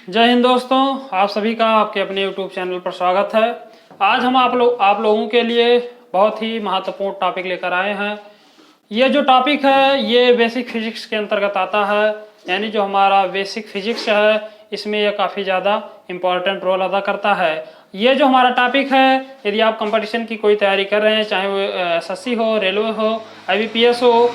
जय हिंद दोस्तों, आप सभी का आपके अपने YouTube चैनल पर स्वागत है। आज हम आप लोगों के लिए बहुत ही महत्वपूर्ण टॉपिक लेकर आए हैं। ये जो टॉपिक है ये बेसिक फिजिक्स के अंतर्गत आता है, यानी जो हमारा बेसिक फिजिक्स है इसमें ये काफ़ी ज़्यादा इम्पोर्टेंट रोल अदा करता है। ये जो हमारा टॉपिक है, यदि आप कंपटीशन की कोई तैयारी कर रहे हैं, चाहे वो एसएससी हो, रेलवे हो, आईबीपीएस हो,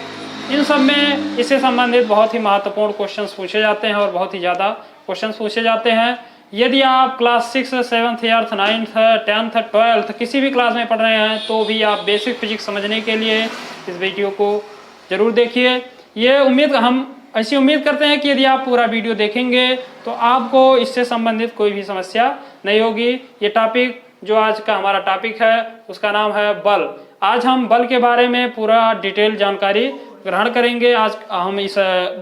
इन सब में इससे संबंधित बहुत ही महत्वपूर्ण क्वेश्चंस पूछे जाते हैं और बहुत ही ज़्यादा क्वेश्चंस पूछे जाते हैं। यदि आप class 6, 7th, 8th, 9th, 10th, 12th किसी भी क्लास में पढ़ रहे हैं तो भी आप बेसिक फिजिक्स समझने के लिए इस वीडियो को ज़रूर देखिए। ये हम ऐसी उम्मीद करते हैं कि यदि आप पूरा वीडियो देखेंगे तो आपको इससे संबंधित कोई भी समस्या नहीं होगी। ये टॉपिक जो आज का हमारा टॉपिक है उसका नाम है बल। आज हम बल के बारे में पूरा डिटेल जानकारी ग्रहण करेंगे। आज हम इस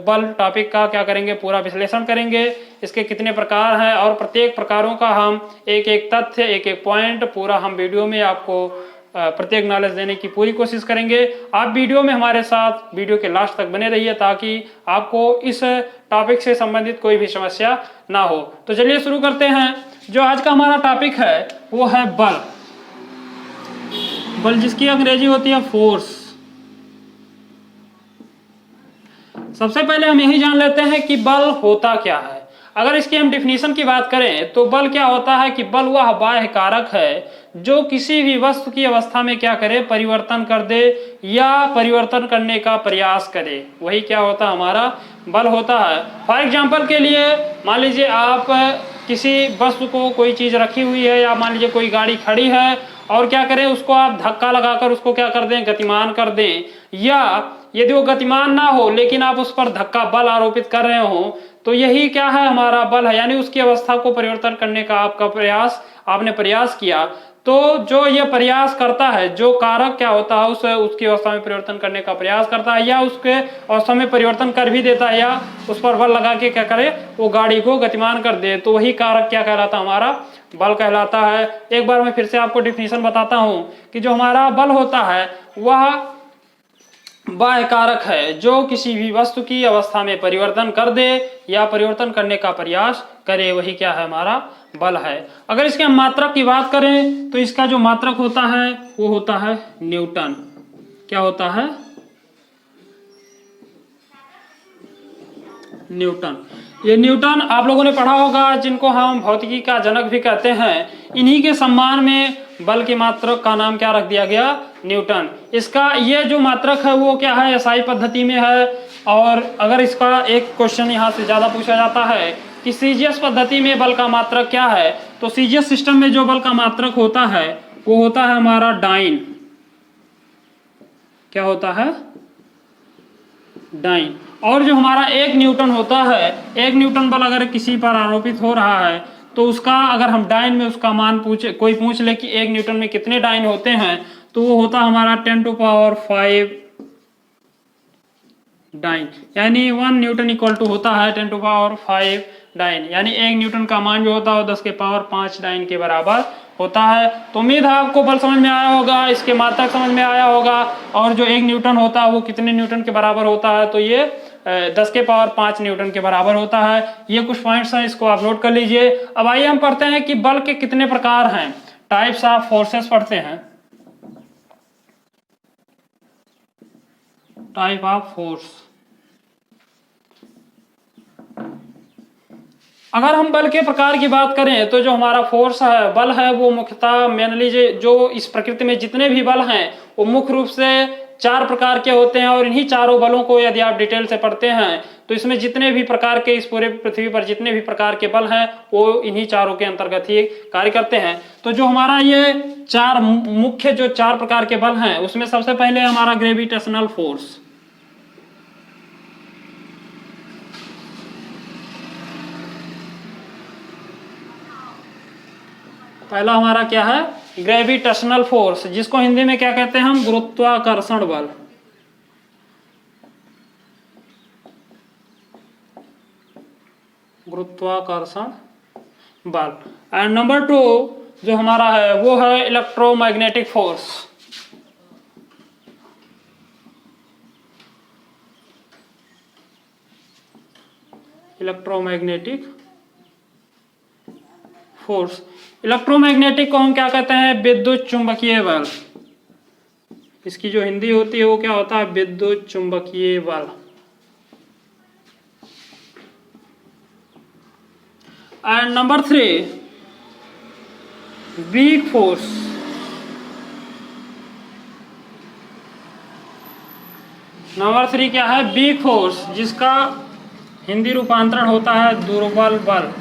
बल टॉपिक का क्या करेंगे, पूरा विश्लेषण करेंगे, इसके कितने प्रकार हैं और प्रत्येक प्रकारों का हम एक एक तथ्य, एक एक पॉइंट पूरा हम वीडियो में आपको प्रत्येक नॉलेज देने की पूरी कोशिश करेंगे। आप वीडियो में हमारे साथ वीडियो के लास्ट तक बने रहिए ताकि आपको इस टॉपिक से संबंधित कोई भी समस्या ना हो। तो चलिए शुरू करते हैं। जो आज का हमारा टॉपिक है वो है बल। बल जिसकी अंग्रेजी होती है फोर्स। सबसे पहले हम यही जान लेते हैं कि बल होता क्या है। अगर इसकी हम डिफिनीशन की बात करें तो बल क्या होता है कि बल वह बाह्य कारक है जो किसी भी वस्तु की अवस्था में क्या करे, परिवर्तन कर दे या परिवर्तन करने का प्रयास करे, वही क्या होता है, हमारा बल होता है। फॉर एग्जाम्पल के लिए मान लीजिए आप किसी वस्तु को, कोई चीज रखी हुई है या मान लीजिए कोई गाड़ी खड़ी है और क्या करें, उसको आप धक्का लगाकर उसको क्या कर दें, गतिमान कर दें, या यदि वो गतिमान ना हो लेकिन आप उस पर धक्का बल आरोपित कर रहे हो तो यही क्या है, हमारा बल है। यानी उसकी अवस्था को परिवर्तन करने का आपने प्रयास किया। तो जो ये प्रयास करता है, जो कारक क्या होता है, उसकी अवस्था में परिवर्तन करने का प्रयास करता है या उसके अवस्था में परिवर्तन कर भी देता है या उस पर बल लगा के क्या करे, वो गाड़ी को गतिमान कर दे, तो वही कारक क्या कहलाता है, हमारा बल कहलाता है। एक बार मैं फिर से आपको डिफिनीशन बताता हूं कि जो हमारा बल होता है वह बाह्य कारक है जो किसी भी वस्तु की अवस्था में परिवर्तन कर दे या परिवर्तन करने का प्रयास करे, वही क्या है, हमारा बल है। अगर इसके हम मात्रक की बात करें तो इसका जो मात्रक होता है वो होता है न्यूटन। क्या होता है, न्यूटन। ये न्यूटन आप लोगों ने पढ़ा होगा, जिनको हम भौतिकी का जनक भी कहते हैं। इन्हीं के सम्मान में बल के मात्रक का नाम क्या रख दिया गया, न्यूटन। इसका ये जो मात्रक है वो क्या है, एसआई पद्धति में है। और अगर इसका एक क्वेश्चन यहाँ से ज्यादा पूछा जाता है कि सीजीएस पद्धति में बल का मात्रक क्या है, तो सीजीएस सिस्टम में जो बल का मात्रक होता है वो होता है हमारा डाइन। क्या होता है, डाइन। और जो हमारा 1 न्यूटन होता है, 1 न्यूटन बल अगर किसी पर आरोपित हो रहा है तो उसका अगर हम डाइन में उसका मान कोई पूछ ले कि 1 न्यूटन में कितने डाइन होते हैं, तो वो होता हमारा 10⁵ डाइन। यानी 1 न्यूटन इक्वल टू होता है 10⁵ डाइन। यानी 1 न्यूटन का मान जो होता है 10⁵ डाइन के बराबर होता है। तो उम्मीद है आपको बल समझ में आया होगा, इसके मात्रक समझ में आया होगा, और जो 1 न्यूटन होता है वो कितने न्यूटन के बराबर होता है, तो ये 10⁵ न्यूटन के बराबर होता है। ये कुछ पॉइंट्स हैं, इसको आप नोट कर लीजिए। अब आइए हम पढ़ते हैं कि बल के कितने प्रकार हैं। टाइप्स ऑफ फोर्सेस पढ़ते हैं। Type of force. अगर हम बल के प्रकार की बात करें तो जो हमारा फोर्स है, बल है, वो मुख्यतः मेनली जो इस प्रकृति में जितने भी बल हैं वो मुख्य रूप से 4 प्रकार के होते हैं। और इन्हीं चारों बलों को यदि आप डिटेल से पढ़ते हैं तो इसमें जितने भी प्रकार के, इस पूरे पृथ्वी पर जितने भी प्रकार के बल हैं वो इन्हीं चारों के अंतर्गत ही कार्य करते हैं। तो जो हमारा ये 4 मुख्य जो 4 प्रकार के बल हैं उसमें सबसे पहले हमारा ग्रेविटेशनल फोर्स। पहला हमारा क्या है, ग्रेविटेशनल फोर्स, जिसको हिंदी में क्या कहते हैं हम, गुरुत्वाकर्षण बल। गुरुत्वाकर्षण बल। एंड नंबर 2 जो हमारा है वो है electromagnetic force. Electromagnetic force. Electromagnetic को हम क्या कहते हैं? विद्युत चुंबकीय बल। इसकी जो हिंदी होती है वो क्या होता है? विद्युत चुंबकीय बल। And number 3 weak force. Number 3 क्या है? वीक फोर्स, जिसका हिंदी रूपांतरण होता है दुर्बल बल।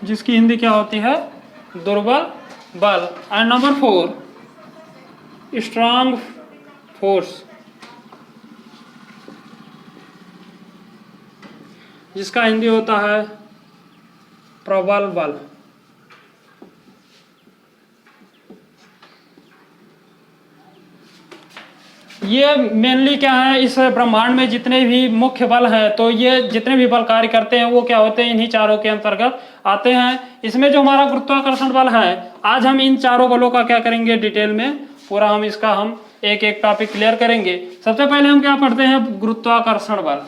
जिसकी हिंदी क्या होती है? दुर्बल बल। एंड नंबर 4 स्ट्रांग फोर्स, जिसका हिंदी होता है प्रबल बल। ये मेनली क्या है, इस ब्रह्मांड में जितने भी मुख्य बल हैं, तो ये जितने भी बल कार्य करते हैं वो क्या होते हैं? इन्हीं चारों के अंतर्गत आते हैं। इसमें जो हमारा गुरुत्वाकर्षण बल है, आज हम इन चारों बलों का क्या करेंगे? डिटेल में पूरा हम एक एक टॉपिक क्लियर करेंगे। सबसे पहले हम क्या पढ़ते हैं? गुरुत्वाकर्षण बल।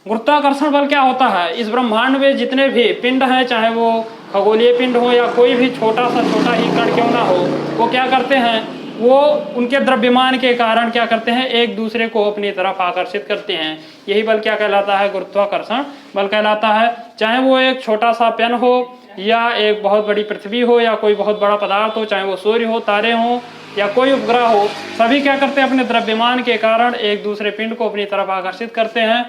गुरुत्वाकर्षण बल क्या होता है? इस ब्रह्मांड में जितने भी पिंड हैं, चाहे वो खगोलीय पिंड हो या कोई भी छोटा ही कण क्यों ना हो, वो क्या करते हैं? वो उनके द्रव्यमान के कारण क्या करते हैं? एक दूसरे को अपनी तरफ आकर्षित करते हैं। यही बल क्या कहलाता है? गुरुत्वाकर्षण बल कहलाता है। चाहे वो एक छोटा सा पेन हो, या एक बहुत बड़ी पृथ्वी हो, या कोई बहुत बड़ा पदार्थ हो, चाहे वो सूर्य हो, तारे हो, या कोई उपग्रह हो, सभी क्या करते हैं? अपने द्रव्यमान के कारण एक दूसरे पिंड को अपनी तरफ आकर्षित करते हैं।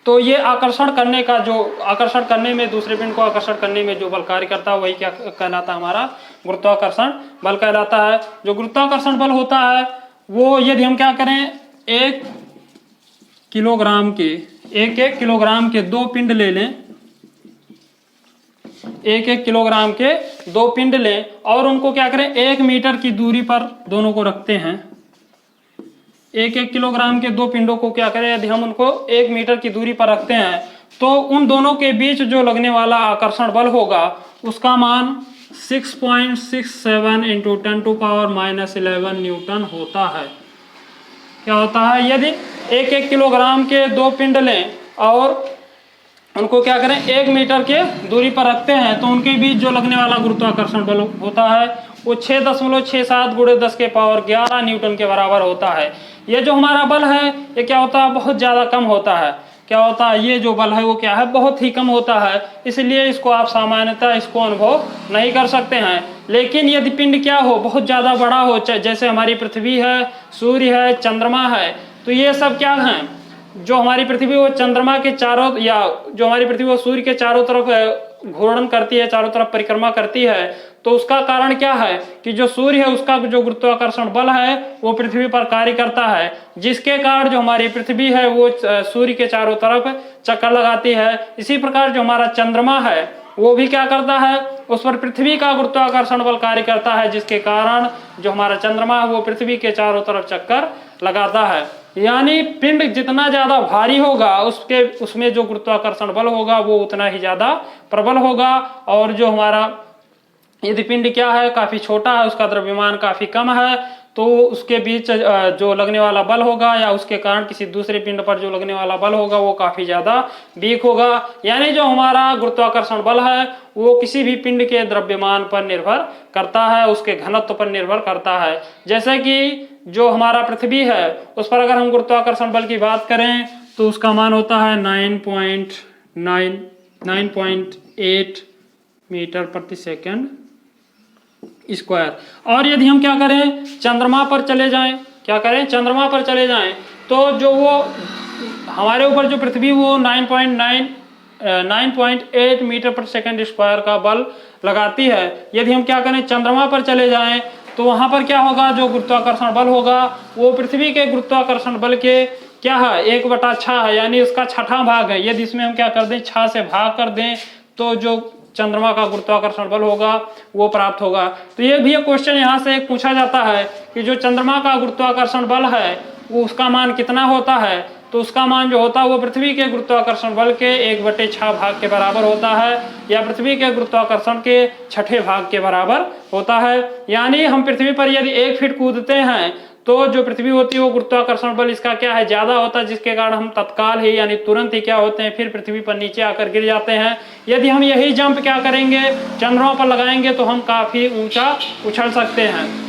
तो ये आकर्षण करने में, दूसरे पिंड को आकर्षण करने में जो बल कार्य करता है, वही क्या कहलाता है? हमारा गुरुत्वाकर्षण बल कहलाता है। जो गुरुत्वाकर्षण बल होता है वो, यदि हम क्या करें, एक किलोग्राम के 2 पिंड ले लें, 1 किलोग्राम के 2 पिंड लें, और उनको क्या करें? 1 मीटर की दूरी पर दोनों को रखते हैं। 1 किलोग्राम के 2 पिंडों को क्या करें? यदि हम उनको 1 मीटर की दूरी पर रखते हैं, तो उन दोनों के बीच जो लगने वाला आकर्षण बल होगा, उसका मान 6.67 × 10⁻11 न्यूटन होता है। क्या होता है? यदि 1 किलोग्राम के 2 पिंड लें और उनको क्या करें? 1 मीटर के दूरी पर रखते हैं, तो उनके बीच जो लगने वाला गुरुत्वाकर्षण बल होता है वो 6.67 × 10⁻11 न्यूटन के बराबर होता है। ये जो हमारा बल है, ये क्या होता है? बहुत ज़्यादा कम होता है। क्या होता है? ये जो बल है वो क्या है? बहुत ही कम होता है। इसलिए इसको आप सामान्यतः इसको अनुभव नहीं कर सकते हैं। लेकिन यदि पिंड क्या हो? बहुत ज़्यादा बड़ा हो, जैसे हमारी पृथ्वी है, सूर्य है, चंद्रमा है, तो ये सब क्या हैं? जो हमारी पृथ्वी वो चंद्रमा के चारों, या जो हमारी पृथ्वी वो सूर्य के चारों तरफ घूर्णन करती है, चारों तरफ परिक्रमा करती है, तो उसका कारण क्या है? कि जो सूर्य है उसका जो गुरुत्वाकर्षण बल है वो पृथ्वी पर कार्य करता है, जिसके कारण जो हमारी पृथ्वी है वो सूर्य के चारों तरफ चक्कर लगाती है। इसी प्रकार जो हमारा चंद्रमा है वो भी क्या करता है? उस पर पृथ्वी का गुरुत्वाकर्षण बल कार्य करता है, जिसके कारण जो हमारा चंद्रमा है वो पृथ्वी के चारों तरफ चक्कर लगाता है। यानी पिंड जितना ज्यादा भारी होगा, उसमें जो गुरुत्वाकर्षण बल होगा वो उतना ही ज्यादा प्रबल होगा। और जो हमारा यदि पिंड क्या है? काफी छोटा है, उसका द्रव्यमान काफी कम है, तो उसके बीच जो लगने वाला बल होगा, या उसके कारण किसी दूसरे पिंड पर जो लगने वाला बल होगा, वो काफी ज्यादा वीक होगा। यानी जो हमारा गुरुत्वाकर्षण बल है वो किसी भी पिंड के द्रव्यमान पर निर्भर करता है, उसके घनत्व पर निर्भर करता है। जैसे कि जो हमारा पृथ्वी है उस पर अगर हम गुरुत्वाकर्षण बल की बात करें, तो उसका मान होता है 9.8 मीटर प्रति सेकंड स्क्वायर। और यदि हम क्या करें? चंद्रमा पर चले जाएं, चंद्रमा पर चले जाएं, तो जो वो हमारे ऊपर जो पृथ्वी वो 9.8 मीटर प्रति सेकंड स्क्वायर का बल लगाती है। यदि हम क्या करें? चंद्रमा पर चले जाएं, तो वहां पर क्या होगा? जो गुरुत्वाकर्षण बल होगा वो पृथ्वी के गुरुत्वाकर्षण बल के क्या है? 1/6 है, यानी उसका 6ठा भाग है। यदि इसमें हम क्या कर दें? 6 से भाग कर दें, तो जो चंद्रमा का गुरुत्वाकर्षण बल होगा वो प्राप्त होगा। तो ये भी एक क्वेश्चन यहाँ से एक पूछा जाता है कि जो चंद्रमा का गुरुत्वाकर्षण बल है वो उसका मान कितना होता है? तो उसका मान जो होता है वो पृथ्वी के गुरुत्वाकर्षण बल के 1/6 भाग के बराबर होता है, या पृथ्वी के गुरुत्वाकर्षण के 6ठे भाग के बराबर होता है। यानी हम पृथ्वी पर यदि 1 फीट कूदते हैं तो जो पृथ्वी होती है वो गुरुत्वाकर्षण बल इसका क्या है, ज्यादा होता है, जिसके कारण हम तत्काल ही यानी तुरंत ही क्या होते हैं, फिर पृथ्वी पर नीचे आकर गिर जाते हैं। यदि हम यही जंप क्या करेंगे, चंद्रमा पर लगाएंगे तो हम काफी ऊंचा उछल सकते हैं।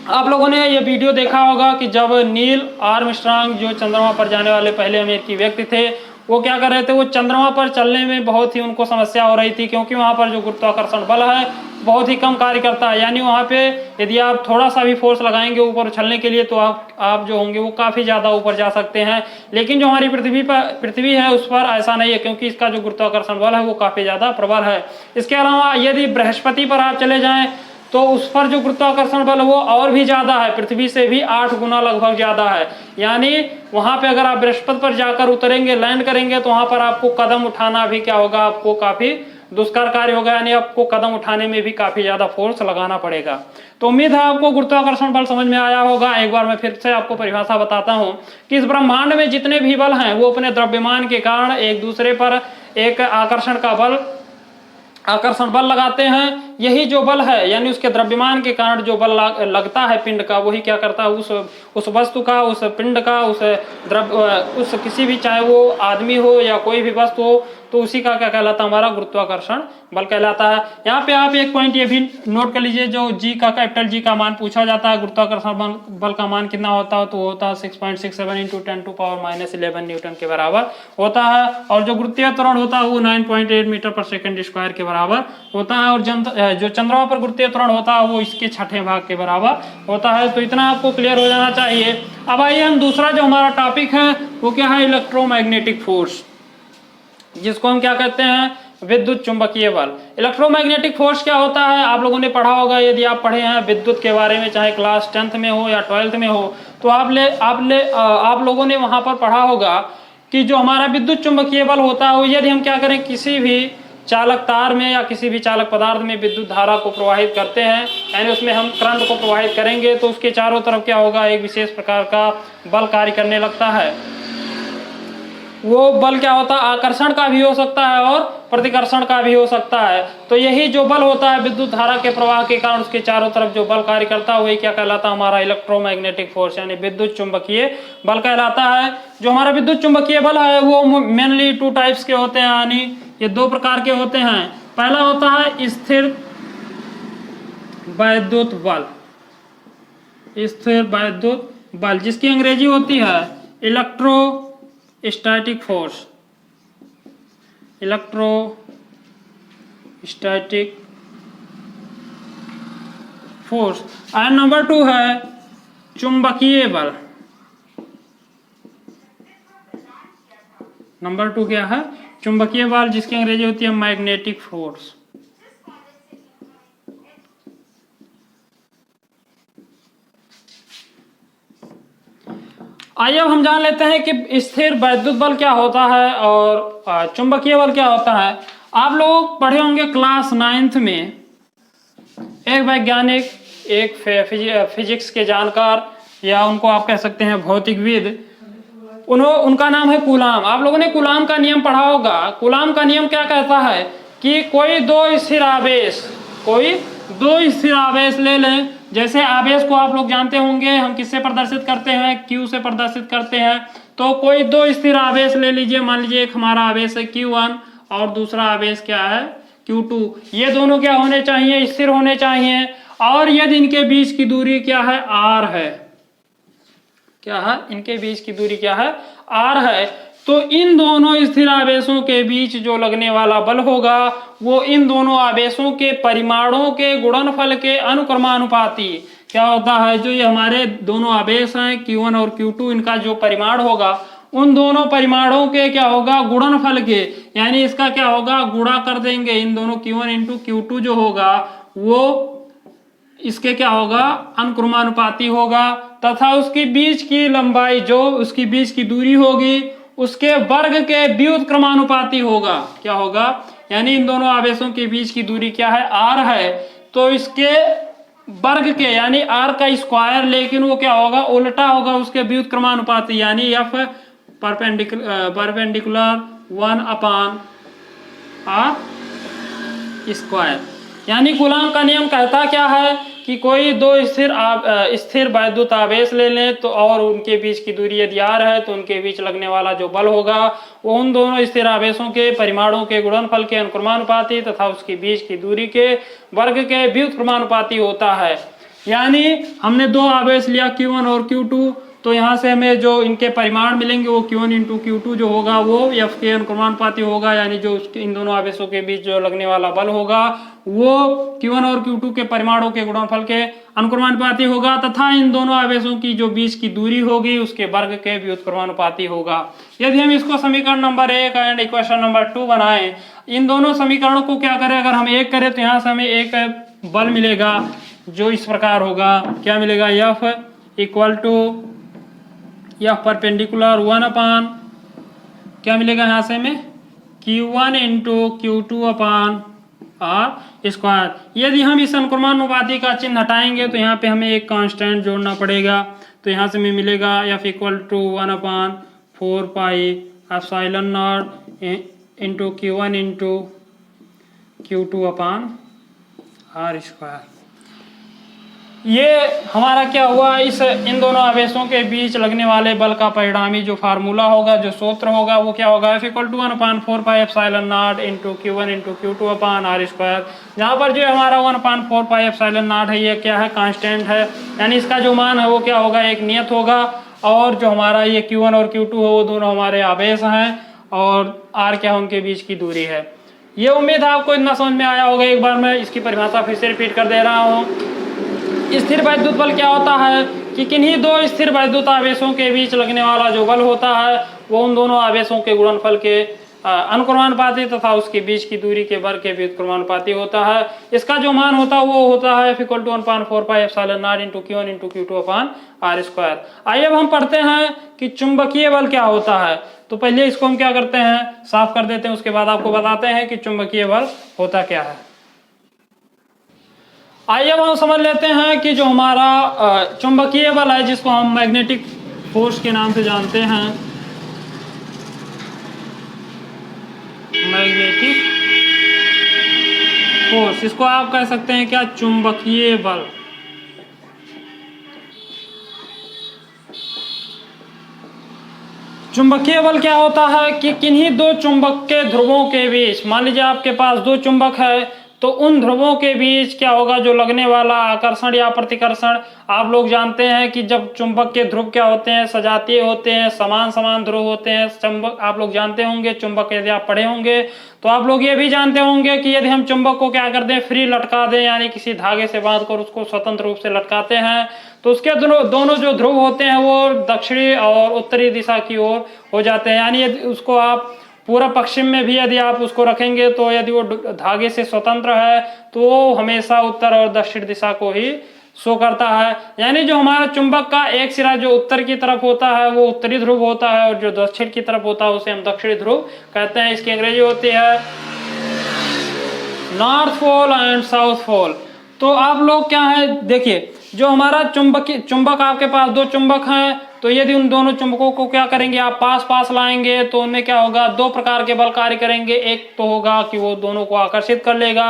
आप लोगों ने ये वीडियो देखा होगा कि जब नील आर्मस्ट्रांग जो चंद्रमा पर जाने वाले पहले अमेरिकी व्यक्ति थे, वो क्या कर रहे थे, वो चंद्रमा पर चलने में बहुत ही उनको समस्या हो रही थी, क्योंकि वहां पर जो गुरुत्वाकर्षण बल है बहुत ही कम कार्य करता है। यानी वहां पे यदि आप थोड़ा सा भी फोर्स लगाएंगे ऊपर उछलने के लिए तो आप जो होंगे वो काफी ज्यादा ऊपर जा सकते हैं। लेकिन जो हमारी पृथ्वी है उस पर ऐसा नहीं है, क्योंकि इसका जो गुरुत्वाकर्षण बल है वो काफी ज्यादा प्रबल है। इसके अलावा यदि बृहस्पति पर आप चले जाएं तो उस पर जो गुरुत्वाकर्षण बल वो और भी ज्यादा है, पृथ्वी से भी 8 गुना लगभग ज्यादा है। यानी वहां पे अगर आप बृहस्पति पर जाकर उतरेंगे, लैंड करेंगे, तो वहां पर आपको कदम उठाना भी क्या होगा, आपको काफी दुष्कर कार्य होगा, यानी आपको कदम उठाने में भी काफी ज्यादा फोर्स लगाना पड़ेगा। तो उम्मीद है आपको गुरुत्वाकर्षण बल समझ में आया होगा। एक बार मैं फिर से आपको परिभाषा बताता हूं कि इस ब्रह्मांड में जितने भी बल हैं वो अपने द्रव्यमान के कारण एक दूसरे पर एक आकर्षण बल लगाते हैं। यही जो बल है यानी उसके द्रव्यमान के कारण जो बल लगता है पिंड का, वही क्या करता है, उस वस्तु का, उस पिंड का, उस किसी भी, चाहे वो आदमी हो या कोई भी वस्तु हो, तो उसी का क्या कहलाता है, हमारा गुरुत्वाकर्षण बल कहलाता है। यहाँ पे आप एक पॉइंट ये भी नोट कर लीजिए, जो जी का कैपिटल जी का मान पूछा जाता है, गुरुत्वाकर्षण बल का मान कितना होता है, तो वो होता है 6.67 इंटू 10⁻⁻11 न्यूटन के बराबर होता है। और जो गुरुत्वीय त्वरण होता है वो 9.8 मीटर पर सेकंड स्क्वायर के बराबर होता है। और जो चंद्रमा पर गुरुत्वीय त्वरण होता है वो इसके 6ठे भाग के बराबर होता है। तो इतना आपको क्लियर हो जाना चाहिए। अब आइए हम दूसरा जो हमारा टॉपिक है वो क्या है, इलेक्ट्रोमैग्नेटिक फोर्स, जिसको हम क्या कहते हैं, विद्युत चुंबकीय बल। इलेक्ट्रोमैग्नेटिक फोर्स क्या होता है, आप लोगों ने पढ़ा होगा, यदि आप पढ़े हैं विद्युत के बारे में, चाहे क्लास 10th में हो या 12th में हो, तो आप लोगों ने वहां पर पढ़ा होगा कि जो हमारा विद्युत चुंबकीय बल होता है वो यदि हम क्या करें, किसी भी चालक तार में या किसी भी चालक पदार्थ में विद्युत धारा को प्रवाहित करते हैं, यानी उसमें हम करंट को प्रवाहित करेंगे, तो उसके चारों तरफ क्या होगा, एक विशेष प्रकार का बल कार्य करने लगता है। वो बल क्या होता है, आकर्षण का भी हो सकता है और प्रतिकर्षण का भी हो सकता है। तो यही जो बल होता है विद्युत धारा के प्रवाह के कारण उसके चारों तरफ जो बल कार्य करता है वही क्या कहलाता है, हमारा इलेक्ट्रोमैग्नेटिक फोर्स यानी विद्युत चुंबकीय बल कहलाता है। जो हमारा विद्युत चुंबकीय बल है वो मेनली 2 टाइप्स के होते हैं, यानी ये 2 प्रकार के होते हैं। पहला होता है स्थिर वैद्युत बल, स्थिर वैद्युत बल जिसकी अंग्रेजी होती है इलेक्ट्रोस्टैटिक फोर्स, इलेक्ट्रोस्टैटिक फोर्स। और नंबर 2 है चुंबकीय बल। नंबर 2 क्या है, चुंबकीय बल, जिसकी अंग्रेजी होती है मैग्नेटिक फोर्स। आइए अब हम जान लेते हैं कि स्थिर वैद्युत बल क्या होता है और चुंबकीय बल क्या होता है। आप लोग पढ़े होंगे क्लास 9th में, एक वैज्ञानिक, एक फिजिक्स के जानकार या उनको आप कह सकते हैं भौतिकविद, उनका नाम है कूलाम। आप लोगों ने कूलाम का नियम पढ़ा होगा। कूलाम का नियम क्या कहता है कि कोई दो स्थिर आवेश ले लें। जैसे आवेश को आप लोग जानते होंगे हम किससे प्रदर्शित करते हैं, Q से प्रदर्शित करते हैं। तो कोई 2 स्थिर आवेश ले लीजिए, मान लीजिए एक हमारा आवेश है Q1 और दूसरा आवेश क्या है Q2। ये दोनों क्या होने चाहिए, स्थिर होने चाहिए। और यदि इनके बीच की दूरी क्या है, R है, क्या है, इनके बीच की दूरी क्या है, R है, तो इन दोनों स्थिर आवेशों के बीच जो लगने वाला बल होगा वो इन दोनों आवेशों के परिमाणों के गुणनफल के अनुक्रमानुपाती क्या होता है। जो ये हमारे दोनों आवेश हैं Q1 और Q2, इनका जो परिमाण होगा उन दोनों परिमाणों के क्या होगा, गुणनफल के, यानी इसका क्या होगा, गुणा कर देंगे। इन दोनों Q1 इंटू Q2 जो होगा वो इसके क्या होगा, अनुक्रमानुपाती होगा। तथा उसके बीच की लंबाई, जो उसकी बीच की दूरी होगी, उसके वर्ग के व्युत्क्रमानुपाती होगा। क्या होगा, यानी इन दोनों आवेशों के बीच की दूरी क्या है, R है, तो इसके वर्ग के यानी R का स्क्वायर, लेकिन वो क्या होगा, उल्टा होगा उसके व्युत्क्रमानुपाती, यानी F परपेंडिकुलर 1/R स्क्वायर। यानी कूलाम का नियम कहता क्या है कि कि कोई दो स्थिर वैद्युत आवेश ले लें तो और उनके बीच की दूरी यदि r है तो उनके बीच लगने वाला जो बल होगा वो उन दोनों स्थिर आवेशों के परिमाणों के गुणनफल के अनुक्रमानुपाती तथा उसके बीच की दूरी के वर्ग के व्युत्क्रमानुपाती होता है। यानी हमने दो आवेश लिया Q1 और Q2, तो यहाँ से हमें जो इनके परिमाण मिलेंगे वो Q1 इंटू Q2 जो होगा वो F के अनुक्रमानुपाती होगा, यानी जो इन दोनों आवेशों के बीच जो लगने वाला बल होगा वो Q1 और Q2 के परिमाणों के गुणनफल के अनुक्रमानुपाती होगा तथा इन दोनों आवेशों की जो बीच की दूरी होगी उसके वर्ग के व्युत्क्रमानुपाती होगा। यदि हम इसको समीकरण नंबर 1 एंड इक्वेशन नंबर 2 बनाएं, इन दोनों समीकरणों को क्या करें, अगर हम एक करें तो यहाँ से हमें एक बल मिलेगा जो इस प्रकार होगा, क्या मिलेगा, F equal to F perpendicular 1 upon क्या मिलेगा यहाँ से हमें Q1 into Q2 upon R square. यदि हम इस अनुक्रमानुपाती का चिन्ह हटाएंगे तो यहाँ पे हमें एक कांस्टेंट जोड़ना पड़ेगा, तो यहाँ से हमें मिलेगा F equal to 1 upon 4 pi epsilon not into Q1 into Q2 upon R square. ये हमारा क्या हुआ, इन दोनों आवेशों के बीच लगने वाले बल का परिणामी जो फार्मूला होगा, जो सूत्र होगा वो क्या होगा, F equal to 1 upon 4 pi epsilon not into Q1 into Q2 upon R square. जहाँ पर जो हमारा 1 अपान 4 पाई एप्सिलॉन नॉट है ये क्या है, कांस्टेंट है, यानी इसका जो मान है वो क्या होगा, एक नियत होगा, और जो हमारा ये Q1 और Q2 है वो दोनों हमारे आवेश हैं और R क्या उनके बीच की दूरी है। ये उम्मीद है आपको इतना समझ में आया होगा। एक बार मैं इसकी परिभाषा फिर से रिपीट कर दे रहा हूँ। स्थिर वैद्युत बल क्या होता है कि किन्हीं दो स्थिर वैद्युत आवेशों के बीच लगने वाला जो बल होता है वो उन दोनों आवेशों के गुणनफल के अनुक्रमानुपाती तथा उसके बीच की दूरी के वर्ग के व्युत्क्रमानुपाती होता है। इसका जो मान होता है वो होता है F equal to 1/4 pi epsilon not into Q1 into Q2 upon R square. आइए अब हम पढ़ते हैं कि चुंबकीय बल क्या होता है। तो पहले इसको हम क्या करते हैं, साफ कर देते हैं, उसके बाद आपको बताते हैं कि चुंबकीय बल होता क्या है। आइए अब हम समझ लेते हैं कि जो हमारा चुंबकीय बल है जिसको हम मैग्नेटिक फोर्स के नाम से जानते हैं, मैग्नेटिक फोर्स, इसको आप कह सकते हैं क्या, चुंबकीय बल। चुंबकीय बल क्या होता है कि किन्हीं दो चुंबक के ध्रुवों के बीच, मान लीजिए आपके पास दो चुंबक है तो उन ध्रुवों के बीच क्या होगा, जो लगने वाला आकर्षण या प्रतिकर्षण। आप लोग जानते हैं कि जब चुंबक के ध्रुव क्या होते हैं, सजातीय होते हैं, समान समान ध्रुव होते हैं। चुंबक आप लोग जानते होंगे, चुंबक यदि आप पढ़े होंगे तो आप लोग ये भी जानते होंगे कि यदि हम चुंबक को क्या कर दें, फ्री लटका दें, यानी किसी धागे से बांध कर उसको स्वतंत्र रूप से लटकाते हैं, तो उसके दोनों जो ध्रुव होते हैं वो दक्षिणी और उत्तरी दिशा की ओर हो जाते हैं। यानी उसको आप पूरा पश्चिम में भी यदि आप उसको रखेंगे तो यदि वो धागे से स्वतंत्र है तो वो हमेशा उत्तर और दक्षिण दिशा को ही शो करता है। यानी जो हमारा चुंबक का एक सिरा जो उत्तर की तरफ होता है वो उत्तरी ध्रुव होता है और जो दक्षिण की तरफ होता है उसे हम दक्षिणी ध्रुव कहते हैं। इसकी अंग्रेजी होती है north pole and south pole. तो आप लोग क्या है, देखिए जो हमारा चुंबक आपके पास दो चुंबक हैं, तो यदि उन दोनों चुंबकों को क्या करेंगे, आप पास पास लाएंगे तो उनमें क्या होगा, दो प्रकार के बल कार्य करेंगे। एक तो होगा कि वो दोनों को आकर्षित कर लेगा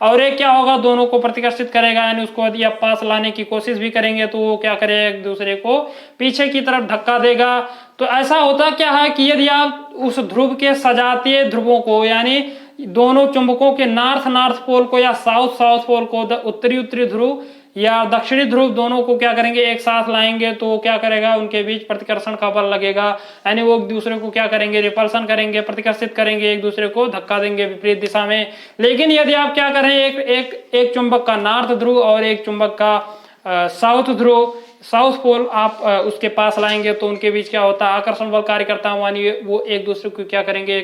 और एक क्या होगा, दोनों को प्रतिकर्षित करेगा। यानी उसको यदि आप पास लाने की कोशिश भी करेंगे तो वो क्या करेगा, एक दूसरे को पीछे की तरफ धक्का देगा। तो ऐसा होता क्या है कि यदि आप उस ध्रुव के सजातीय ध्रुवों को, यानी दोनों चुंबकों के नॉर्थ पोल को या साउथ पोल को, उत्तरी ध्रुव या दक्षिणी ध्रुव, दोनों को क्या करेंगे, एक साथ लाएंगे तो क्या करेगा, उनके बीच प्रतिकर्षण का बल लगेगा। यानी वो एक दूसरे को क्या करेंगे, रिपल्सन करेंगे, प्रतिकर्षित करेंगे, एक दूसरे को धक्का देंगे विपरीत दिशा में। लेकिन यदि आप क्या करें, एक चुंबक का नॉर्थ ध्रुव और एक चुंबक का साउथ पोल आप उसके पास लाएंगे तो उनके बीच क्या होता है, आकर्षण बल कार्य करता है। मानिए वो एक दूसरे को क्या करेंगे,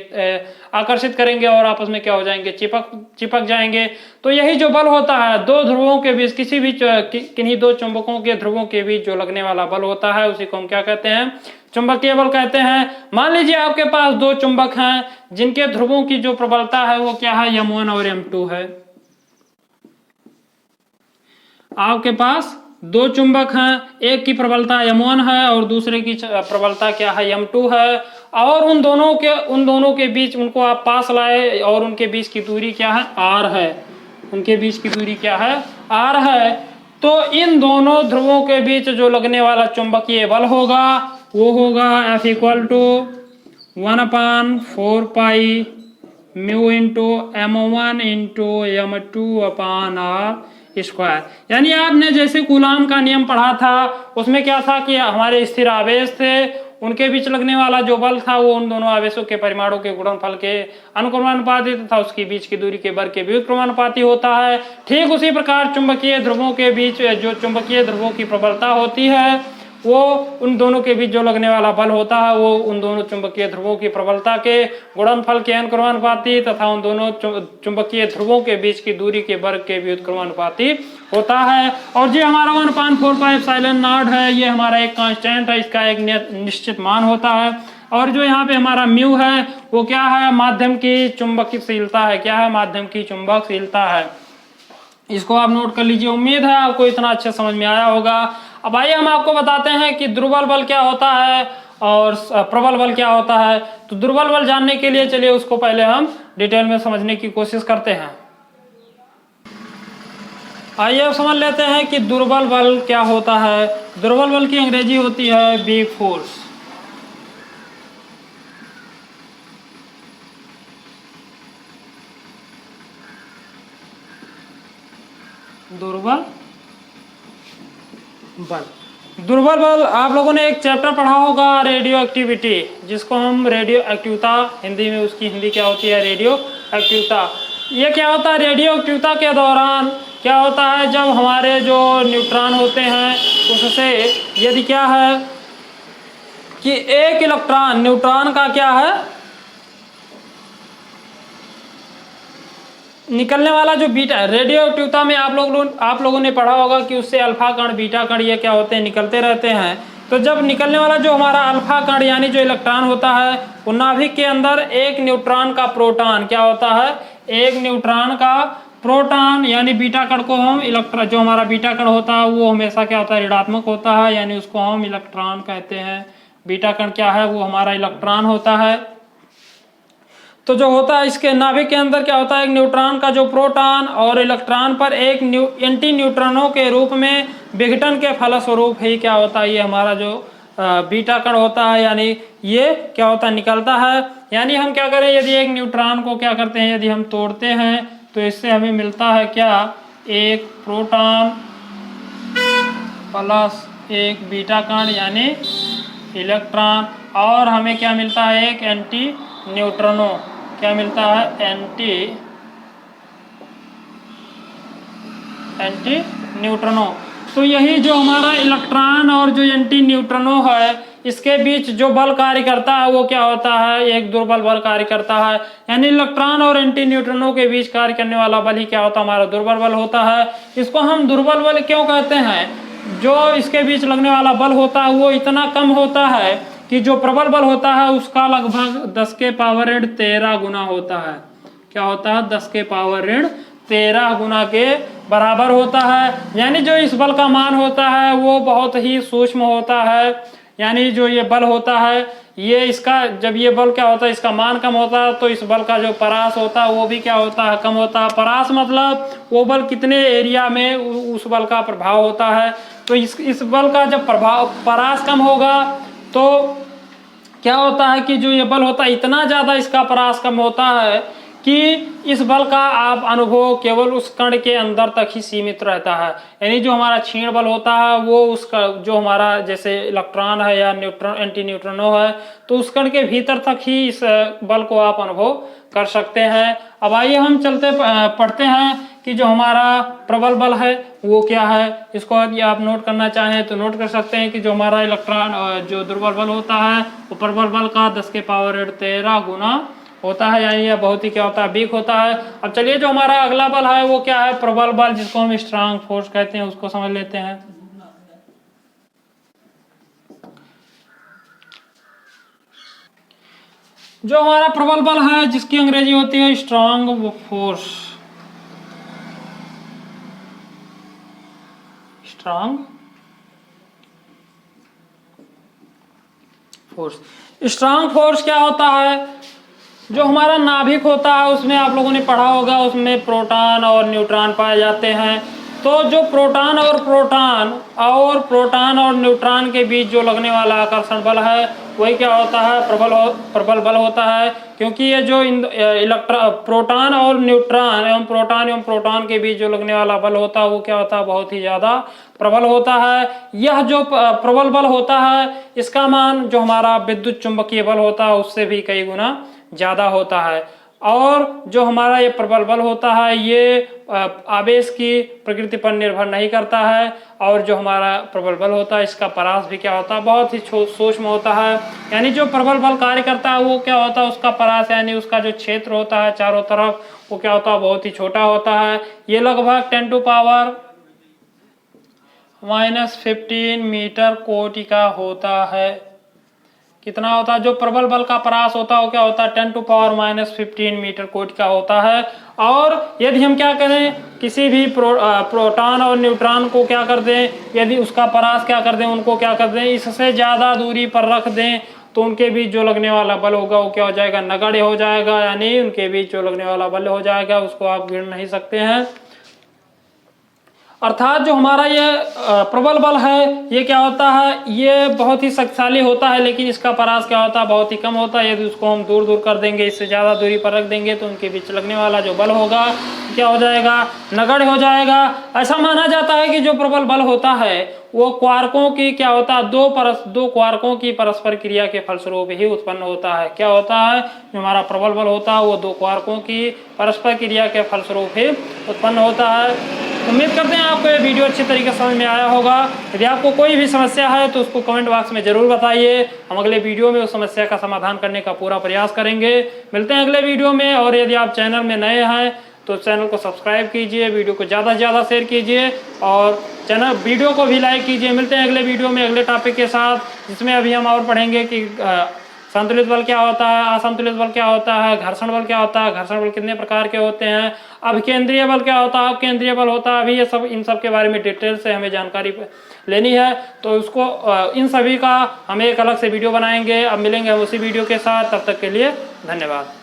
आकर्षित करेंगे और आपस में क्या हो जाएंगे, चिपक जाएंगे। तो यही जो बल होता है दो ध्रुवों के बीच, किसी भी किन्हीं दो चुंबकों के ध्रुवों के बीच जो लगने वाला बल होता है उसी को हम क्या कहते हैं, चुंबकीय बल कहते हैं। मान लीजिए आपके पास दो चुंबक हैं जिनके ध्रुवों की जो प्रबलता है वो क्या है, M1 और M2 है। आपके पास दो चुंबक हैं, एक की प्रबलता M1 है और दूसरे की प्रबलता क्या है, M2 है। और उन दोनों के बीच उनको आप पास लाए और उनके बीच की दूरी क्या है, R है। उनके बीच की दूरी क्या है, R है। तो इन दोनों ध्रुवों के बीच जो लगने वाला चुंबकीय बल होगा वो होगा F equal to 1/4 pi mu into M1 into M2 upon R square. यानी आपने जैसे कूलाम का नियम पढ़ा था उसमें क्या था कि हमारे स्थिर आवेश थे, उनके बीच लगने वाला जो बल था वो उन दोनों आवेशों के परिमाणों के गुणनफल के अनुक्रमानुपाती तथा उसके बीच की दूरी के वर्ग के व्युत्क्रमानुपाती होता है। ठीक उसी प्रकार चुंबकीय ध्रुवों के बीच जो चुंबकीय ध्रुवों की प्रबलता होती है वो उन दोनों के बीच जो लगने वाला बल होता है वो उन दोनों चुंबकीय ध्रुवों की प्रबलता के गुणनफल के अनुक्रमानुपाती तथा उन दोनों चुंबकीय ध्रुवों के बीच की दूरी के वर्ग के व्युत्क्रमानुपाती होता है। और जो हमारा 1/4 पाई एप्सिलॉन नॉट है ये हमारा एक कांस्टेंट है, इसका एक निश्चित मान होता है। और जो यहाँ पे हमारा म्यू है वो क्या है, माध्यम की चुंबकशीलता है। क्या है, माध्यम की चुंबकशीलता है। इसको आप नोट कर लीजिए। उम्मीद है आपको इतना अच्छे समझ में आया होगा। अब आइए हम आपको बताते हैं कि दुर्बल बल क्या होता है और प्रबल बल क्या होता है। तो दुर्बल बल जानने के लिए चलिए उसको पहले हम डिटेल में समझने की कोशिश करते हैं। आइए अब समझ लेते हैं कि दुर्बल बल क्या होता है। दुर्बल बल की अंग्रेजी होती है वीक फोर्स। दुर्बल बल, दुर्बल बल आप लोगों ने एक चैप्टर पढ़ा होगा रेडियो एक्टिविटी, जिसको हम रेडियो एक्टिवता हिंदी में, उसकी हिंदी क्या होती है, रेडियो एक्टिवता। ये क्या होता है, रेडियो एक्टिवता के दौरान क्या होता है, जब हमारे जो न्यूट्रॉन होते हैं उससे यदि क्या है कि एक इलेक्ट्रॉन, न्यूट्रॉन का क्या है निकलने वाला जो बीटा है, रेडियो एक्टिवता में आप लोगों ने पढ़ा होगा कि उससे अल्फा कण बीटा कण ये क्या होते हैं, निकलते रहते हैं। तो जब निकलने वाला जो हमारा अल्फा कण यानी जो इलेक्ट्रॉन होता है वो नाभिक के अंदर एक न्यूट्रॉन का प्रोटॉन क्या होता है, एक न्यूट्रॉन का प्रोटॉन यानी बीटा कण को हम इलेक्ट्रॉन, जो हमारा बीटा कण होता है वो हमेशा क्या होता है, ऋणात्मक होता है, यानी उसको हम इलेक्ट्रॉन कहते हैं। बीटा कण क्या है, वो हमारा इलेक्ट्रॉन होता है। तो जो होता है इसके नाभिक के अंदर क्या होता है, एक न्यूट्रॉन का जो प्रोटॉन और इलेक्ट्रॉन पर एक एंटी न्यूट्रॉनों के रूप में विघटन के फलस्वरूप ही क्या होता है, ये हमारा जो बीटा कण होता है यानी ये क्या होता है, निकलता है। यानी हम क्या करें, यदि एक न्यूट्रॉन को क्या करते हैं, यदि हम तोड़ते हैं तो इससे हमें मिलता है क्या, एक प्रोटॉन प्लस एक बीटा कण यानी इलेक्ट्रॉन, और हमें क्या मिलता है, एक एंटी न्यूट्रॉनों, क्या मिलता है, एंटी न्यूट्रॉनों। तो यही जो हमारा इलेक्ट्रॉन और जो एंटी न्यूट्रॉनों है इसके बीच जो बल कार्य करता है वो क्या होता है, एक दुर्बल बल कार्य करता है। यानी इलेक्ट्रॉन और एंटी न्यूट्रॉनों के बीच कार्य करने वाला बल ही क्या होता है, हमारा दुर्बल बल होता है। इसको हम दुर्बल बल क्यों कहते हैं, जो इसके बीच लगने वाला बल होता है वो इतना कम होता है कि जो प्रबल बल होता है उसका लगभग 10 के पावर ऋण 13 गुना होता है। क्या होता है, 10 के पावर ऋण 13 गुना के बराबर होता है। यानी जो इस बल का मान होता है वो बहुत ही सूक्ष्म होता है। यानी जो ये बल होता है ये इसका, जब ये बल क्या होता है, इसका मान कम होता है तो इस बल का जो परास होता है वो भी क्या होता है, कम होता है। परास मतलब वो बल कितने एरिया में उस बल का प्रभाव होता है। तो इस बल का जब प्रभाव, परास कम होगा तो क्या होता है कि जो ये बल होता है इतना ज़्यादा इसका परास कम होता है कि इस बल का आप अनुभव केवल उस कण के अंदर तक ही सीमित रहता है। यानी जो हमारा क्षीण बल होता है वो उसका, जो हमारा जैसे इलेक्ट्रॉन है या न्यूट्रॉन, एंटी न्यूट्रॉनों है, तो उस कण के भीतर तक ही इस बल को आप अनुभव कर सकते हैं। अब आइए हम पढ़ते हैं कि जो हमारा प्रबल बल है वो क्या है। इसको यदि आप नोट करना चाहें तो नोट कर सकते हैं कि जो हमारा इलेक्ट्रॉन, जो दुर्बल बल होता है वो प्रबल बल का 10 के पावर ऋण 13 गुना होता है। यानी यह बहुत ही क्या होता है, वीक होता है। अब चलिए जो हमारा अगला बल है वो क्या है, प्रबल बल, जिसको हम स्ट्रांग फोर्स कहते हैं, उसको समझ लेते हैं। जो हमारा प्रबल बल है जिसकी अंग्रेजी होती है strong force, strong force. Strong force क्या होता है, जो हमारा नाभिक होता है उसमें आप लोगों ने पढ़ा होगा, उसमें प्रोटॉन और न्यूट्रॉन पाए जाते हैं। तो जो प्रोटॉन और न्यूट्रॉन के बीच जो लगने वाला आकर्षण बल है वही क्या होता है, प्रबल बल होता है। क्योंकि ये जो प्रोटॉन और न्यूट्रॉन एवं प्रोटॉन के बीच जो लगने वाला बल होता है वो क्या होता है, बहुत ही ज़्यादा प्रबल होता है। यह जो प्रबल बल होता है इसका मान जो हमारा विद्युत चुंबकीय बल होता है उससे भी कई गुना ज़्यादा होता है। और जो हमारा ये प्रबल बल होता है ये आवेश की प्रकृति पर निर्भर नहीं करता है। और जो हमारा प्रबल बल होता है इसका परास भी क्या होता है, बहुत ही सूक्ष्म होता है। यानी जो प्रबल बल कार्य करता है वो क्या होता है, उसका परास यानी उसका जो क्षेत्र होता है चारों तरफ वो क्या होता है, बहुत ही छोटा होता है। ये लगभग 10⁻⁻15 मीटर कोटि का होता है। कितना होता है, जो प्रबल बल का परास होता है वो क्या होता है, 10⁻⁻15 मीटर कोटि का होता है। और यदि हम क्या करें, किसी भी प्रोटॉन और न्यूट्रॉन को क्या कर दें, यदि उसका परास क्या कर दें, उनको क्या कर दें, इससे ज़्यादा दूरी पर रख दें तो उनके बीच जो लगने वाला बल होगा वो क्या हो जाएगा, नगण्य हो जाएगा। यानी उनके बीच जो लगने वाला बल हो जाएगा उसको आप गिन नहीं सकते हैं। अर्थात जो हमारा ये प्रबल बल है ये क्या होता है, ये बहुत ही शक्तिशाली होता है लेकिन इसका परास क्या होता है, बहुत ही कम होता है। यदि उसको हम दूर कर देंगे, इससे ज़्यादा दूरी पर रख देंगे तो उनके बीच लगने वाला जो बल होगा क्या हो जाएगा, नगण्य हो जाएगा। ऐसा माना जाता है कि जो प्रबल बल होता है वो क्वार्कों की क्या होता है, दो क्वार्कों की परस्पर क्रिया के फलस्वरूप ही उत्पन्न होता है। क्या होता है, जो हमारा प्रबल बल होता है वो दो क्वार्कों की परस्पर क्रिया के फलस्वरूप ही उत्पन्न होता है। उम्मीद करते हैं आपको ये वीडियो अच्छी तरीके से समझ में आया होगा। यदि आपको कोई भी समस्या है तो उसको कमेंट बॉक्स में जरूर बताइए। हम अगले वीडियो में उस समस्या का समाधान करने का पूरा प्रयास करेंगे। मिलते हैं अगले वीडियो में। और यदि आप चैनल में नए हैं तो चैनल को सब्सक्राइब कीजिए, वीडियो को ज़्यादा से ज़्यादा शेयर कीजिए और वीडियो को भी लाइक कीजिए। मिलते हैं अगले वीडियो में अगले टॉपिक के साथ, जिसमें अभी हम और पढ़ेंगे कि संतुलित बल क्या होता है, असंतुलित बल क्या होता है, घर्षण बल क्या होता है, घर्षण बल कितने प्रकार के होते हैं, अभिकेंद्रीय बल क्या होता है, अपकेंद्रीय बल होता है। अभी ये सब इन सब के बारे में डिटेल से हमें जानकारी लेनी है तो उसको इन सभी का हम एक अलग से वीडियो बनाएंगे। अब मिलेंगे हम उसी वीडियो के साथ, तब तक के लिए धन्यवाद।